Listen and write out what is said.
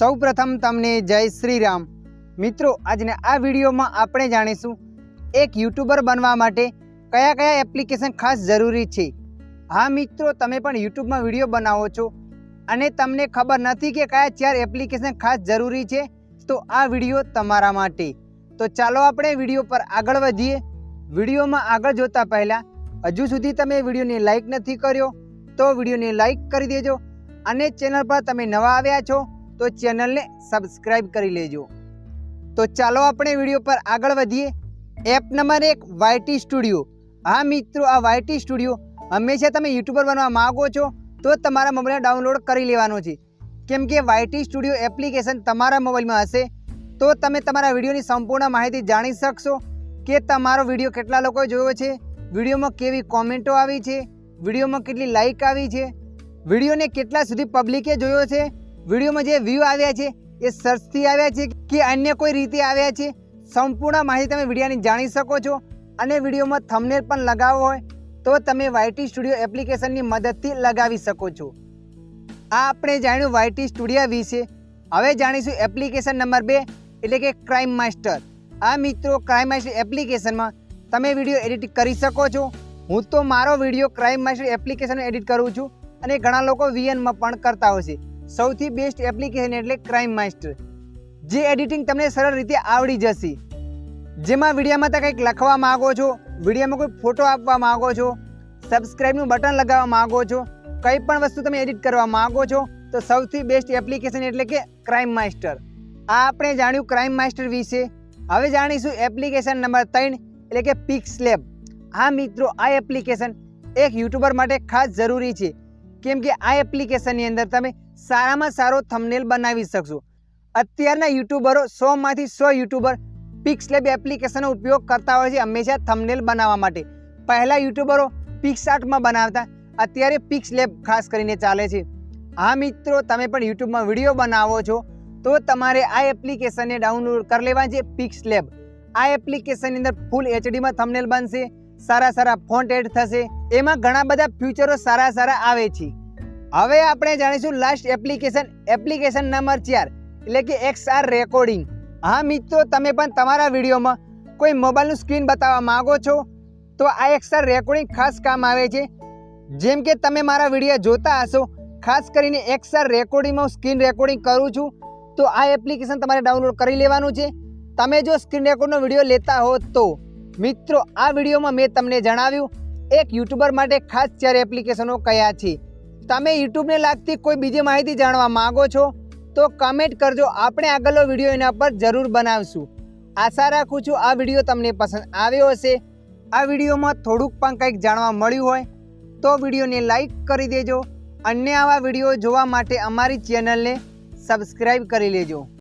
સૌપ્રથમ તમને જય શ્રી રામ। મિત્રો, આજના આ વિડીયોમાં આપણે જાણીશું એક યુટ્યુબર બનવા માટે કયા કયા એપ્લિકેશન ખાસ જરૂરી છે। હા મિત્રો, તમે પણ યુટ્યુબમાં વિડીયો બનાવો છો અને તમને ખબર નથી કે કયા 4 એપ્લિકેશન ખાસ જરૂરી છે, તો આ વિડીયો તમારા માટે। તો ચાલો આપણે વિડીયો પર આગળ વધીએ। વિડીયોમાં આગળ જોતા પહેલાં હજુ સુધી તમે વિડીયોને લાઈક નથી કર્યો તો વિડીયોને લાઈક કરી દેજો અને ચેનલ પર તમે નવા આવ્યા છો તો ચેનલને સબસ્ક્રાઇબ કરી લેજો। તો ચાલો આપણે વિડીયો પર આગળ વધીએ। App number 1 YT studio. હા મિત્રો, આ વાયટી સ્ટુડિયો હંમેશા તમે યુટ્યુબર બનવા માગો છો તો તમારા મોબાઈલમાં ડાઉનલોડ કરી લેવાનું છે, કેમ કે વાયટી સ્ટુડિયો એપ્લિકેશન તમારા મોબાઈલમાં હશે તો તમે તમારા વિડીયોની સંપૂર્ણ માહિતી જાણી શકશો કે તમારો વિડીયો કેટલા લોકોએ જોયો છે, વિડીયોમાં કેવી કોમેન્ટો આવી છે, વિડીયોમાં કેટલી લાઇક આવી છે, વિડીયોને કેટલા સુધી પબ્લિકે જોયો છે, વિડીયોમાં જે વ્યૂ આવ્યા છે એ સર્ચથી આવ્યા છે કે અન્ય કોઈ રીતે આવ્યા છે। સંપૂર્ણ માહિતી તમે વિડીયોની જાણી શકો છો અને વિડીયોમાં થંબનેલ પણ લગાવવો હોય તો તમે વાયટી સ્ટુડિયો એપ્લિકેશનની મદદથી લગાવી શકો છો। આ આપણે જાણ્યું વાયટી સ્ટુડિયો વિશે। હવે જાણીશું એપ્લિકેશન નંબર 2 એટલે કે ક્રાઇમ માસ્ટર। આ મિત્રો, ક્રાઇમ માસ્ટર એપ્લિકેશનમાં તમે વિડીયો એડિટ કરી શકો છો। હું તો મારો વિડીયો ક્રાઇમ માસ્ટર એપ્લિકેશનમાં એડિટ કરું છું અને ઘણા લોકો VN માં પણ કરતા હોય છે। સૌથી બેસ્ટ એપ્લિકેશન એટલે ક્રાઇમ માસ્ટર, જે એડિટિંગ તમને સરળ રીતે આવડી જશે। જેમાં વિડીયોમાં તમે કંઈક લખવા માગો છો, વિડીયોમાં કોઈ ફોટો આપવા માગો છો, સબસ્ક્રાઇબનું બટન લગાવવા માગો છો, કંઈ પણ વસ્તુ તમે એડિટ કરવા માગો છો તો સૌથી બેસ્ટ એપ્લિકેશન એટલે કે ક્રાઇમ માસ્ટર। આ આપણે જાણ્યું ક્રાઇમ માસ્ટર વિશે। હવે જાણીશું એપ્લિકેશન નંબર 3 એટલે કે પિક્સલેબ। હા મિત્રો, આ એપ્લિકેશન એક યુટ્યુબર માટે ખાસ જરૂરી છે, કેમ કે આ એપ્લિકેશનની અંદર તમે સારામાં સારો થંબનેલ બનાવી શકશો। અત્યારના યુટ્યુબરો 100માંથી 100 યુટ્યુબર પિક્સલેબ એપ્લિકેશનનો ઉપયોગ કરતા હોય છે હંમેશા થંબનેલ બનાવવા માટે। પહેલાં યુટ્યુબરો પિક્સઆર્ટમાં બનાવતા, અત્યારે પિક્સલેબ ખાસ કરીને ચાલે છે। હા મિત્રો, તમે પણ યુટ્યુબમાં વિડીયો બનાવો છો તો તમારે આ એપ્લિકેશનને ડાઉનલોડ કરી લેવાની છે, પિક્સલેબ। આ એપ્લિકેશનની અંદર ફૂલ HDમાં થંબનેલ બનશે, સારા સારા ફોન્ટ એડ થશે, એમાં ઘણા બધા ફીચરો સારા આવે છે। હવે આપણે જાણીશું લાસ્ટ એપ્લિકેશન નંબર 4 એટલે કે XR રેકોર્ડિંગ। હા મિત્રો, તમે પણ તમારા વિડીયોમાં કોઈ મોબાઈલનું સ્ક્રીન બતાવવા માગો છો તો આ XR રેકોર્ડિંગ ખાસ કામ આવે છે। જેમ કે તમે મારા વિડીયો જોતા હશો, ખાસ કરીને XR રેકોર્ડિંગમાં હું સ્ક્રીન રેકોર્ડિંગ કરું છું તો આ એપ્લિકેશન તમારે ડાઉનલોડ કરી લેવાનું છે। તમે જો સ્ક્રીન રેકોર્ડનો વિડીયો લેતા હો તો મિત્રો, આ વિડીયોમાં મેં તમને જણાવ્યું એક યુટ્યુબર માટે ખાસ 4 એપ્લિકેશનો કયા છે। તમે યુટ્યુબને લાગતી કોઈ બીજી માહિતી જાણવા માગો છો તો કમેન્ટ કરજો, આપણે આગળનો વિડીયો એના પર જરૂર બનાવશું। આશા રાખું છું આ વિડીયો તમને પસંદ આવ્યો હશે। આ વિડીયોમાં થોડુંક પણ કંઈક જાણવા મળ્યું હોય તો વિડીયોને લાઈક કરી દેજો અને આવા વિડીયો જોવા માટે અમારી ચેનલને સબસ્ક્રાઈબ કરી લેજો।